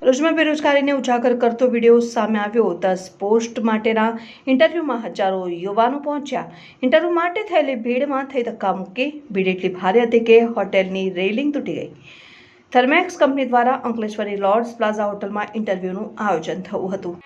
ભરૂચમાં બેરોજગારીને ઉજાગર કરતો વિડીયો સામે આવ્યો। 10 પોસ્ટ માટેના ઇન્ટરવ્યૂમાં હજારો યુવાનો પહોંચ્યા। ઇન્ટરવ્યૂ માટે થયેલી ભીડમાં થઈ ધક્કામુક્કી। ભીડ એટલી ભારે હતી કે હોટેલની રેલિંગ તૂટી ગઈ। થર્મેક્સ કંપની દ્વારા અંકલેશ્વરની લોર્ડ્સ પ્લાઝા હોટલમાં ઇન્ટરવ્યૂનું આયોજન થયું હતું।